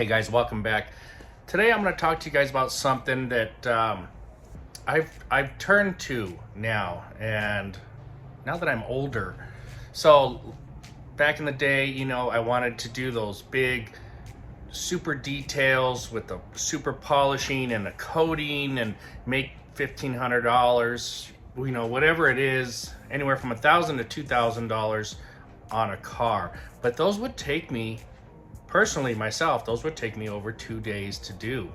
Hey guys, welcome back. Today I'm going to talk to you guys about something that I've turned to now, and now that I'm older. So back in the day, I wanted to do those big super details with the super polishing and the coating and make $1,500, whatever it is, anywhere from $1,000 to $2,000 on a car. But those would take me, personally myself, those would take me over 2 days to do.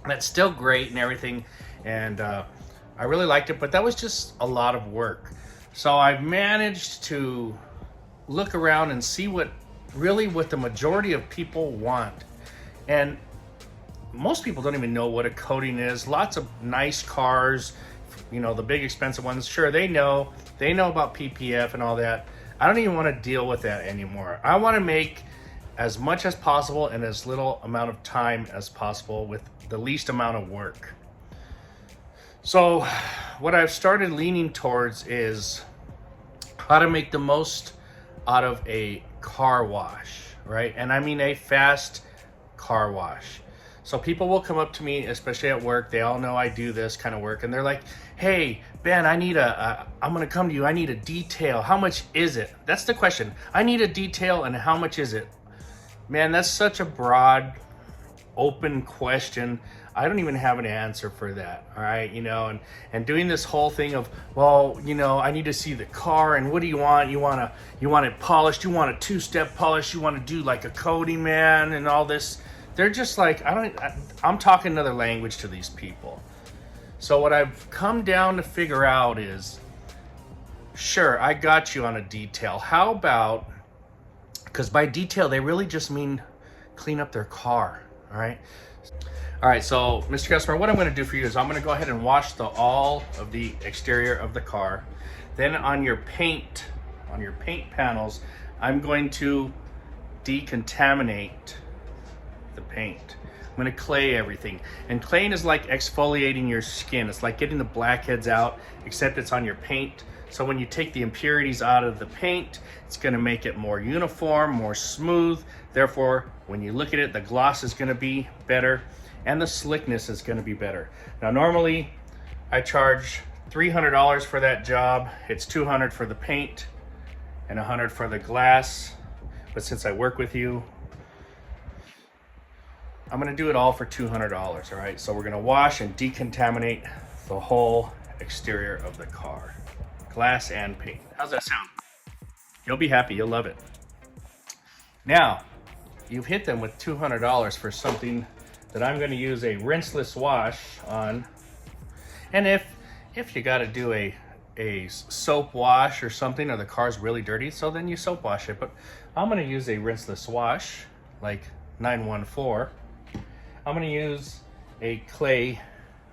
That's still great and everything, and I really liked it, but that was just a lot of work. So I've managed to look around and see what the majority of people want. And most people don't even know what a coating is. Lots of nice cars, the big expensive ones, sure, they know about PPF and all that. I don't even want to deal with that anymore. I want to make as much as possible in as little amount of time as possible with the least amount of work. So what I've started leaning towards is how to make the most out of a car wash, right? And I mean a fast car wash. So people will come up to me, especially at work, they all know I do this kind of work, and they're like, hey, Ben, I'm gonna come to you, I need a detail. How much is it? That's the question. I need a detail, and how much is it? Man, that's such a broad, open question. I don't even have an answer for that, all right? And doing this whole thing of, well, I need to see the car, and what do you want? You want it polished? You want a two-step polish? You want to do like a coating, man, and all this? They're just like, I'm talking another language to these people. So what I've come down to figure out is, sure, I got you on a detail. How about, because by detail, they really just mean clean up their car, all right? All right, so Mr. Customer, what I'm gonna do for you is I'm gonna go ahead and wash all of the exterior of the car. Then on your paint panels, I'm going to decontaminate the paint. I'm gonna clay everything. And claying is like exfoliating your skin. It's like getting the blackheads out, except it's on your paint. So when you take the impurities out of the paint, it's gonna make it more uniform, more smooth. Therefore, when you look at it, the gloss is gonna be better and the slickness is gonna be better. Now, normally I charge $300 for that job. It's $200 for the paint and $100 for the glass. But since I work with you, I'm gonna do it all for $200, all right? So we're gonna wash and decontaminate the whole exterior of the car, glass and paint. How's that sound? You'll be happy, you'll love it. Now, you've hit them with $200 for something that I'm gonna use a rinseless wash on. And if you gotta do a soap wash or something, or the car's really dirty, so then you soap wash it. But I'm gonna use a rinseless wash, like 914. I'm gonna use a clay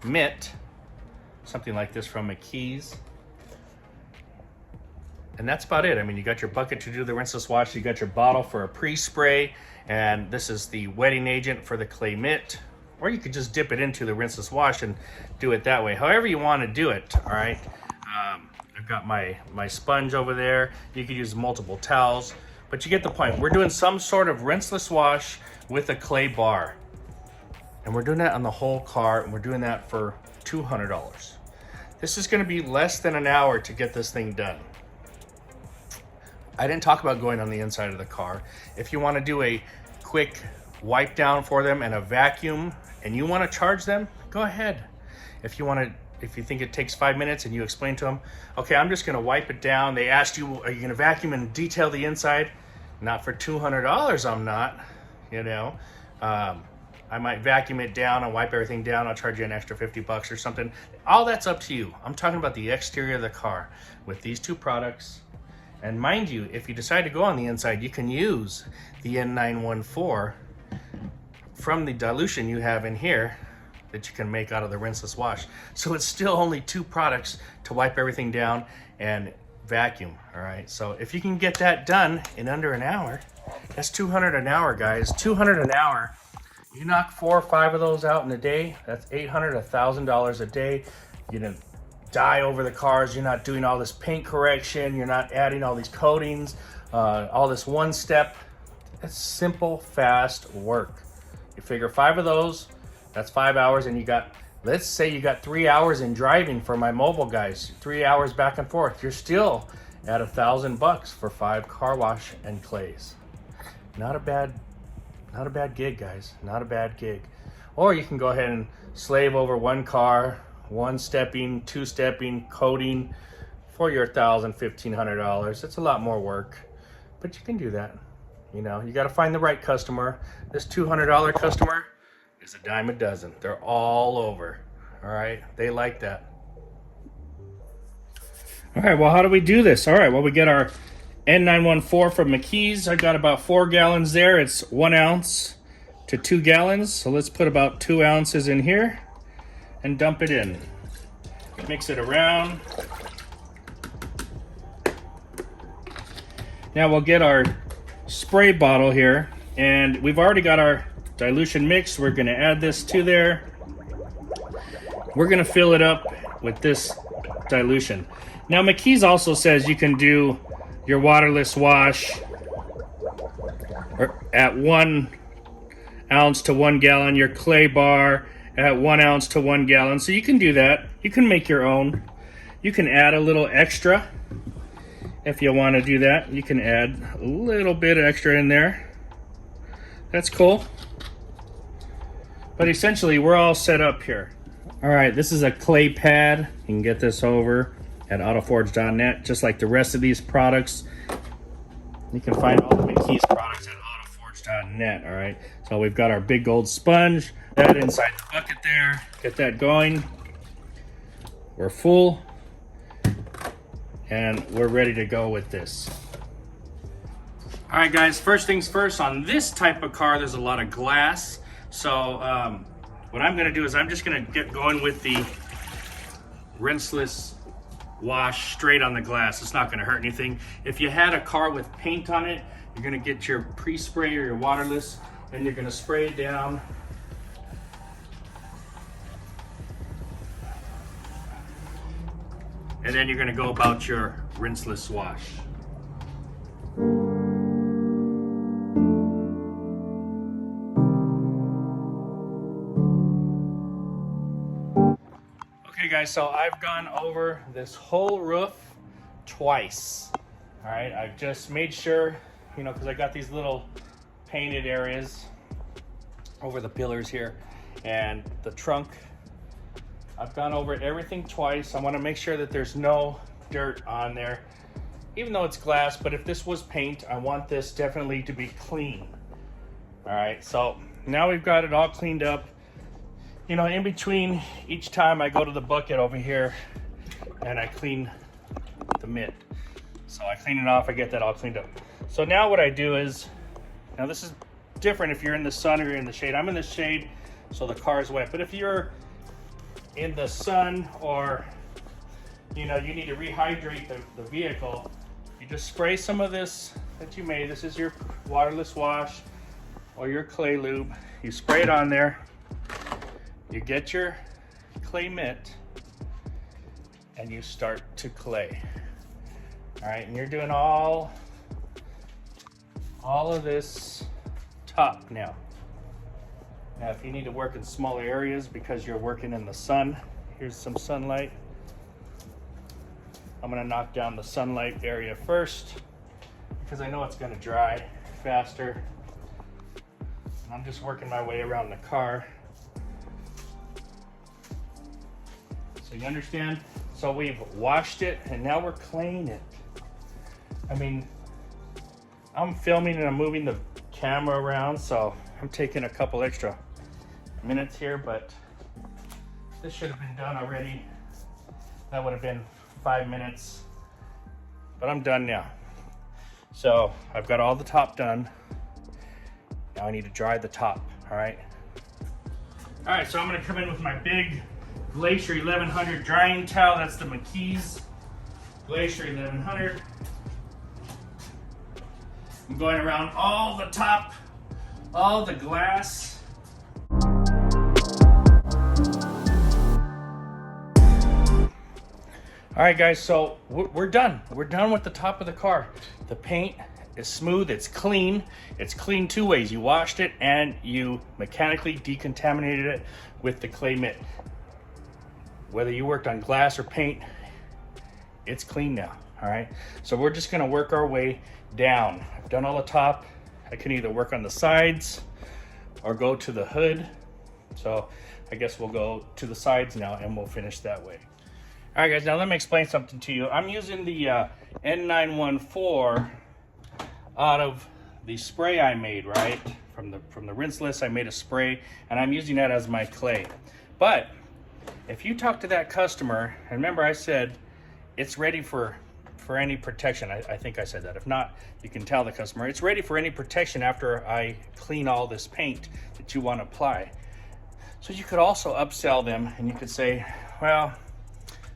mitt, something like this from McKee's. And that's about it. I mean, you got your bucket to do the rinseless wash, you got your bottle for a pre-spray, and this is the wetting agent for the clay mitt. Or you could just dip it into the rinseless wash and do it that way. However you want to do it, all right? I've got my sponge over there. You could use multiple towels, but you get the point. We're doing some sort of rinseless wash with a clay bar. And we're doing that on the whole car, and we're doing that for $200. This is gonna be less than an hour to get this thing done. I didn't talk about going on the inside of the car. If you wanna do a quick wipe down for them and a vacuum, and you wanna charge them, go ahead. If you think it takes 5 minutes and you explain to them, okay, I'm just gonna wipe it down. They asked you, are you gonna vacuum and detail the inside? Not for $200, I'm not, I might vacuum it down and wipe everything down. I'll charge you an extra $50 or something. All that's up to you. I'm talking about the exterior of the car with these two products. And mind you, if you decide to go on the inside, you can use the N914 from the dilution you have in here that you can make out of the rinseless wash. So it's still only 2 products to wipe everything down and vacuum, all right? So if you can get that done in under an hour, that's $200 an hour, guys. $200 an hour. You knock 4 or 5 of those out in a day, that's $800, $1,000 a day. You don't die over the cars. You're not doing all this paint correction. You're not adding all these coatings, all this one step. It's simple, fast work. You figure 5 of those, that's 5 hours, and you got, let's say you got 3 hours in driving for my mobile guys, 3 hours back and forth. You're still at $1,000 for 5 car wash and clays. Not a bad gig, guys. Not a bad gig. Or you can go ahead and slave over 1 car, 1 stepping, 2 stepping, coating for your $1,000, $1,500. It's a lot more work, but you can do that. You know, you got to find the right customer. This $200 customer is a dime a dozen. They're all over. All right, they like that. All right, well, how do we do this? All right, well, we get our N914 from McKee's. I got about 4 gallons there. It's 1 ounce to 2 gallons. So let's put about 2 ounces in here and dump it in. Mix it around. Now we'll get our spray bottle here, and we've already got our dilution mix. We're going to add this to there. We're going to fill it up with this dilution. Now McKee's also says you can do your waterless wash or at 1 ounce to 1 gallon, your clay bar at 1 ounce to 1 gallon. So you can do that. You can make your own. You can add a little extra. If you want to do that, you can add a little bit extra in there. That's cool. But essentially, we're all set up here. All right, this is a clay pad. You can get this over at autoforge.net, just like the rest of these products. You can find all the McKee's products at autoforge.net, all right? So we've got our big gold sponge, that inside the bucket there. Get that going. We're full. And we're ready to go with this. All right, guys, first things first, on this type of car, there's a lot of glass. So what I'm gonna do is I'm just gonna get going with the Rinseless Wash straight on the glass. It's not gonna hurt anything. If you had a car with paint on it, you're gonna get your pre-spray or your waterless, and you're gonna spray it down. And then you're gonna go about your rinseless wash. Okay guys, so I've gone over this whole roof twice. All right, I've just made sure, you know, because I got these little painted areas over the pillars here and the trunk. I've gone over everything twice. I want to make sure that there's no dirt on there, even though it's glass. But if this was paint, I want this definitely to be clean. All right, so now we've got it all cleaned up. You know, in between each time I go to the bucket over here and I clean the mitt. So I clean it off, I get that all cleaned up. So now what I do is, now this is different if you're in the sun or you're in the shade. I'm in the shade, so the car is wet. But if you're in the sun, or you know, you need to rehydrate the vehicle, you just spray some of this that you made. This is your waterless wash or your clay lube. You spray it on there. You get your clay mitt and you start to clay. All right, and you're doing all of this top now. Now, if you need to work in smaller areas because you're working in the sun, here's some sunlight. I'm gonna knock down the sunlight area first because I know it's gonna dry faster. And I'm just working my way around the car. So you understand? So we've washed it and now we're cleaning it. I mean, I'm filming and I'm moving the camera around, so I'm taking a couple extra minutes here, but this should have been done already. That would have been 5 minutes, but I'm done now. So I've got all the top done. Now I need to dry the top, all right? All right, so I'm gonna come in with my big Glacier 1100 drying towel. That's the McKee's Glacier 1100. I'm going around all the top, all the glass. All right, guys, so we're done. We're done with the top of the car. The paint is smooth, it's clean. It's clean two ways. You washed it and you mechanically decontaminated it with the clay mitt. Whether you worked on glass or paint, it's clean now, all right? So we're just gonna work our way down. I've done all the top. I can either work on the sides or go to the hood. So I guess we'll go to the sides now and we'll finish that way. All right, guys, now let me explain something to you. I'm using the N914 out of the spray I made, right? From the Rinseless, I made a spray, and I'm using that as my clay. But if you talk to that customer, and remember I said it's ready for any protection. I think I said that. If not, you can tell the customer it's ready for any protection after I clean all this paint that you want to apply. So you could also upsell them, and you could say, well,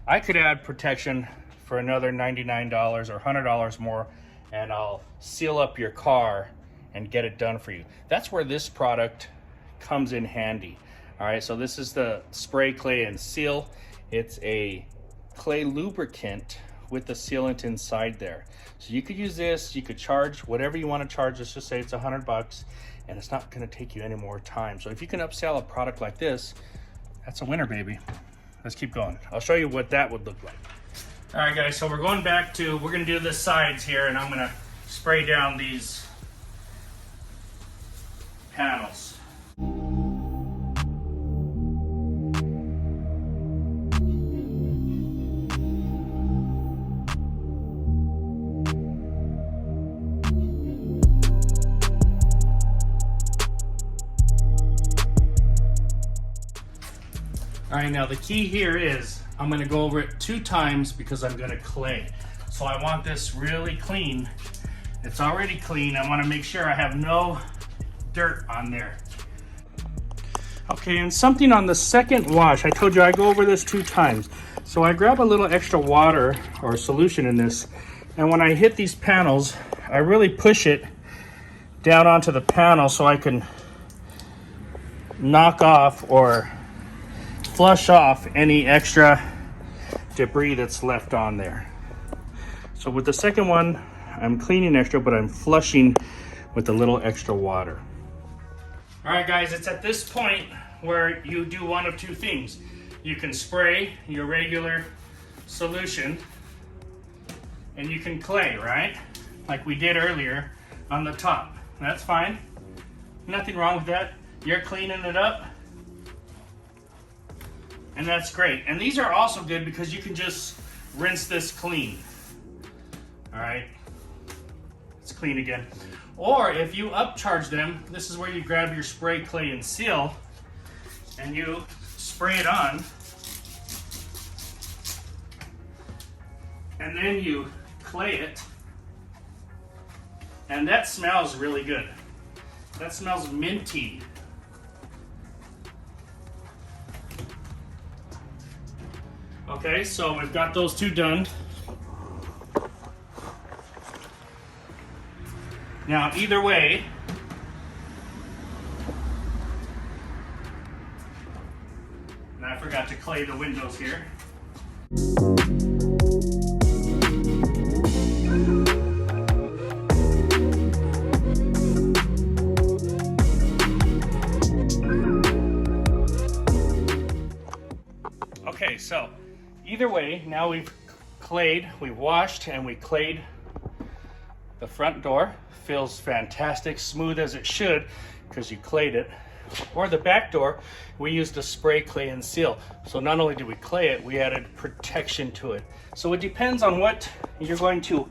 I could add protection for another $99 or $100 more, and I'll seal up your car and get it done for you. That's where this product comes in handy. All right, so this is the spray clay and seal. It's a clay lubricant with the sealant inside there. So you could use this, you could charge whatever you want to charge. Let's just say it's $100, and it's not going to take you any more time. So if you can upsell a product like this, that's a winner, baby. Let's keep going. I'll show you what that would look like. All right, guys, so we're going back to, we're gonna do the sides here, and I'm gonna spray down these panels. All right, now the key here is I'm gonna go over it 2 times because I'm gonna clay. So I want this really clean. It's already clean. I wanna make sure I have no dirt on there. Okay, and something on the second wash, I told you I go over this 2 times. So I grab a little extra water or solution in this, and when I hit these panels, I really push it down onto the panel so I can knock off or flush off any extra debris that's left on there. So with the second one, I'm cleaning extra, but I'm flushing with a little extra water. All right, guys, it's at this point where you do one of 2 things. You can spray your regular solution, and you can clay, right? Like we did earlier on the top. That's fine. Nothing wrong with that. You're cleaning it up. And that's great. And these are also good because you can just rinse this clean. All right, it's clean again. Or if you upcharge them, this is where you grab your spray clay and seal, and you spray it on, and then you clay it, and that smells really good. That smells minty. Okay, so we've got those 2 done. Now, either way, and I forgot to clay the windows here. Okay, so either way, now we've clayed, we washed, and we clayed the front door. Feels fantastic, smooth as it should, because you clayed it. Or the back door, we used a spray clay and seal. So not only did we clay it, we added protection to it. So it depends on what you're going to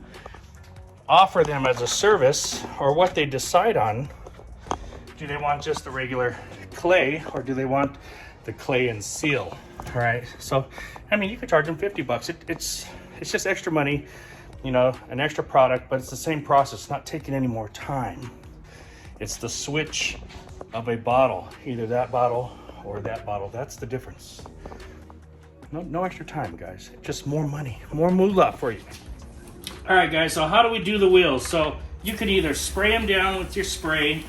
offer them as a service, or what they decide on. Do they want just the regular clay, or do they want the clay and seal? All right, so I mean, you could charge them $50. It's just extra money, you know, an extra product, but it's the same process. It's not taking any more time. It's the switch of a bottle, either that bottle or that bottle. That's the difference. No extra time, guys. Just more money, more moolah for you. All right, guys, so how do we do the wheels? So you can either spray them down with your spray.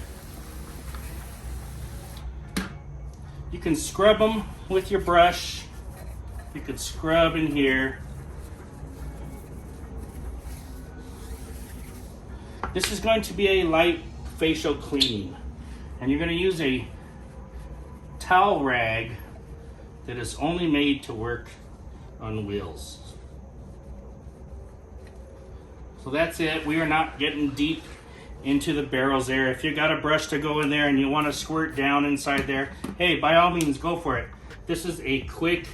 You can scrub them with your brush. You could scrub in here. This is going to be a light facial cleaning, and you're going to use a towel rag that is only made to work on wheels. So that's it. We are not getting deep into the barrels there. If you got a brush to go in there and you want to squirt down inside there, hey, by all means, go for it. This is a quick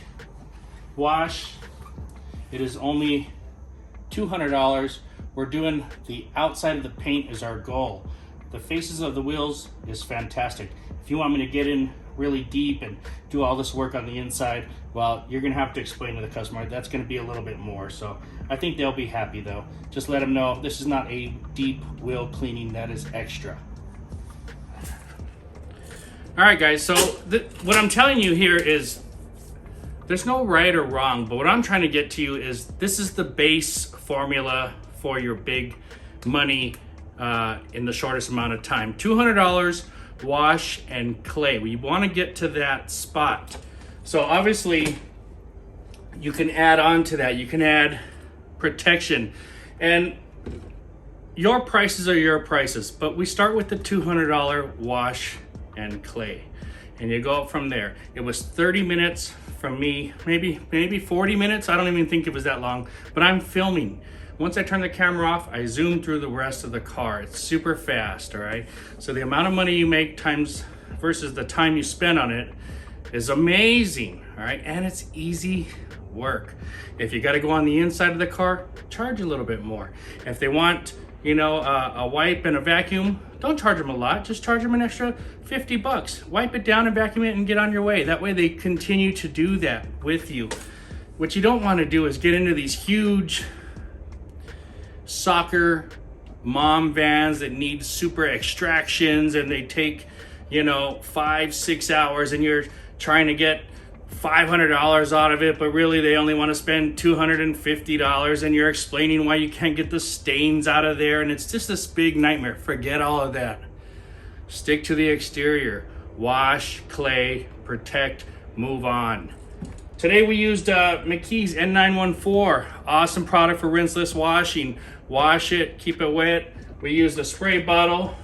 wash. It is only $200. We're doing the outside of the paint is our goal. The faces of the wheels is fantastic. If you want me to get in really deep and do all this work on the inside, well, you're gonna have to explain to the customer. That's gonna be a little bit more. So I think they'll be happy though. Just let them know this is not a deep wheel cleaning, that is extra. All right, guys, so what I'm telling you here is there's no right or wrong, but what I'm trying to get to you is this is the base formula for your big money in the shortest amount of time. $200 wash and clay. We want to get to that spot. So obviously you can add on to that. You can add protection, and your prices are your prices, but we start with the $200 wash and clay, and you go up from there. It was 30 minutes from me, maybe 40 minutes. I don't even think it was that long, but I'm filming. Once I turn the camera off, I zoom through the rest of the car. It's super fast, all right? So the amount of money you make times versus the time you spend on it is amazing, all right? And it's easy work. If you gotta go on the inside of the car, charge a little bit more. If they want, you know, a wipe and a vacuum, don't charge them a lot, just charge them an extra 50 bucks. Wipe it down and vacuum it and get on your way. That way they continue to do that with you. What you don't wanna do is get into these huge soccer mom vans that need super extractions, and they take, you know, 5-6 hours, and you're trying to get $500 out of it, but really they only want to spend $250, and you're explaining why you can't get the stains out of there, and it's just this big nightmare. Forget all of that. Stick to the exterior. Wash, clay, protect, move on. Today we used McKee's N914. Awesome product for rinseless washing. Wash it, keep it wet. We used a spray bottle,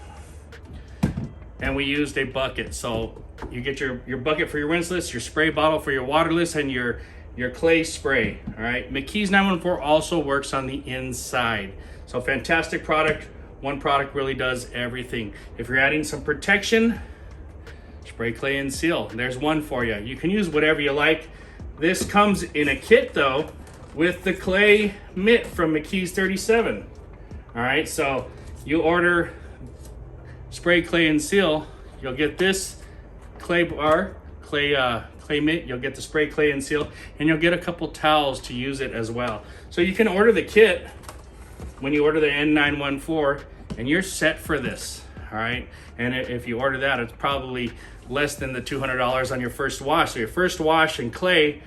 and we used a bucket. So you get your bucket for your rinseless, your spray bottle for your waterless, and your clay spray. All right. McKee's 914 also works on the inside. So fantastic product. One product really does everything. If you're adding some protection, spray, clay, and seal. There's one for you. You can use whatever you like. This comes in a kit though with the clay mitt from McKee's 37. All right, so you order spray, clay, and seal, you'll get this clay bar, clay mitt, you'll get the spray, clay, and seal, and you'll get a couple towels to use it as well. So you can order the kit when you order the N914, and you're set for this, all right? And if you order that, it's probably less than the $200 on your first wash. So your first wash and clay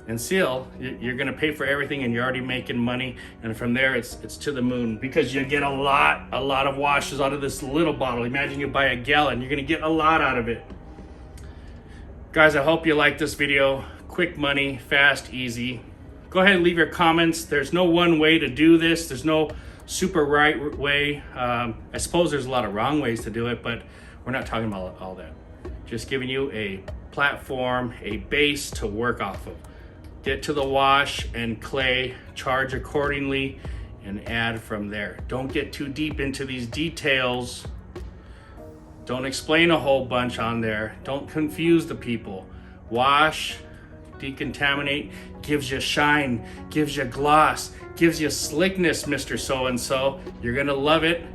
and seal, you're gonna pay for everything, and you're already making money. And from there, it's to the moon, because you get a lot of washes out of this little bottle. Imagine you buy a gallon, you're gonna get a lot out of it. Guys, I hope you like this video. Quick money, fast, easy. Go ahead and leave your comments. There's no one way to do this. There's no super right way. I suppose there's a lot of wrong ways to do it, but we're not talking about all that. Just giving you a platform, a base to work off of. Get to the wash and clay, charge accordingly, and add from there. Don't get too deep into these details. Don't explain a whole bunch on there. Don't confuse the people. Wash, decontaminate, gives you shine, gives you gloss, gives you slickness, Mr. So-and-so. You're gonna love it.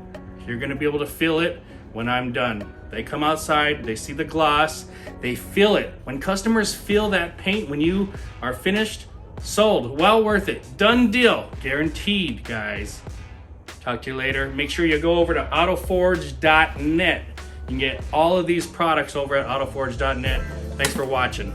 You're gonna be able to feel it when I'm done. They come outside, they see the gloss, they feel it. When customers feel that paint, when you are finished, sold, well worth it. Done deal, guaranteed, guys. Talk to you later. Make sure you go over to autoforge.net. You can get all of these products over at autoforge.net. Thanks for watching.